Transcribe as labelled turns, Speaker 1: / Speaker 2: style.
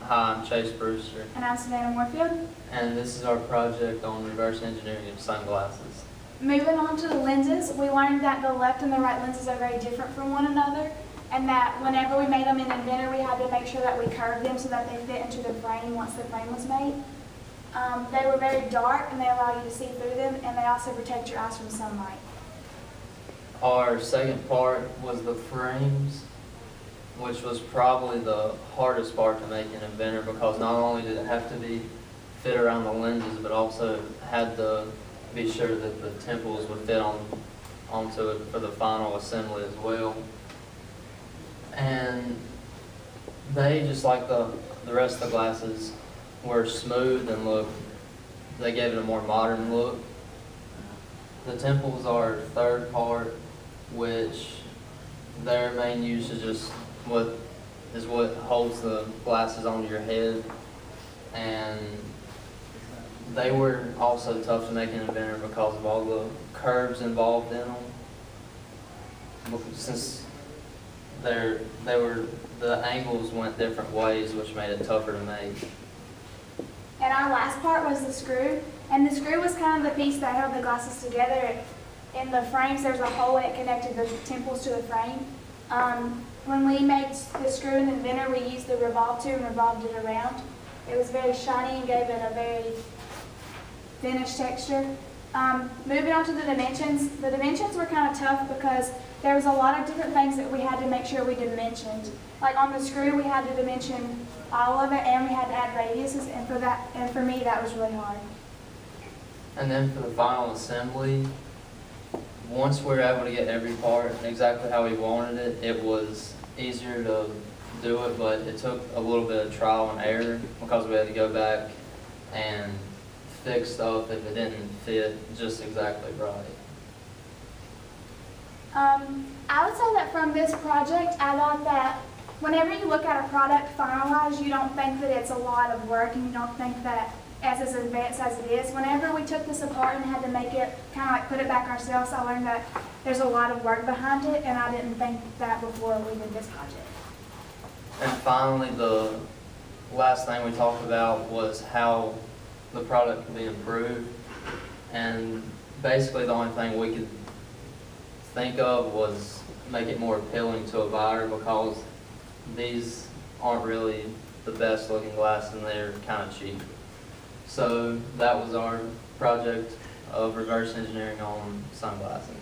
Speaker 1: Hi, I'm Chase Brewster,
Speaker 2: And I'm Savannah Moorfield.
Speaker 1: and this is our project on reverse engineering of sunglasses.
Speaker 2: Moving on to the lenses, we learned that the left and the right lenses are very different from one another, and that whenever we made them in Inventor, we had to make sure that we curved them so that they fit into the frame once the frame was made. They were very dark, and they allow you to see through them, and they also protect your eyes from sunlight.
Speaker 1: Our second part was the frames, which was probably the hardest part to make in Inventor because not only did it have to be fit around the lenses, but also had to be sure that the temples would fit onto it for the final assembly as well. And they, just like the rest of the glasses, were smooth and they gave it a more modern look. The temples are third part, which their main use is just what holds the glasses onto your head, and they were also tough to make in Inventor because of all the curves involved in them. Since the angles went different ways, which made it tougher to make.
Speaker 2: And our last part was the screw, and the screw was kind of the piece that held the glasses together. In the frames, there's a hole and it connected the temples to the frame. When we made the screw in Inventor, we used the revolve tool and revolved it around. It was very shiny and gave it a very finished texture. Moving on to the dimensions were kind of tough because there was a lot of different things that we had to make sure we dimensioned. Like on the screw, we had to dimension all of it, and we had to add radiuses, and for me, that was really hard.
Speaker 1: And then for the final assembly, once we were able to get every part exactly how we wanted it, it was easier to do it, but it took a little bit of trial and error because we had to go back and fix stuff if it didn't fit just exactly right.
Speaker 2: I would say that from this project, I thought that whenever you look at a product finalized, you don't think that it's a lot of work, and you don't think that as advanced as it is. Whenever we took this apart and had to make it, kind of like put it back ourselves, I learned that there's a lot of work behind it, and I didn't think that before we did this project.
Speaker 1: And finally, the last thing we talked about was how the product could be improved. And basically the only thing we could think of was make it more appealing to a buyer, because these aren't really the best looking glasses and they're kind of cheap. So that was our project of reverse engineering on sunglasses.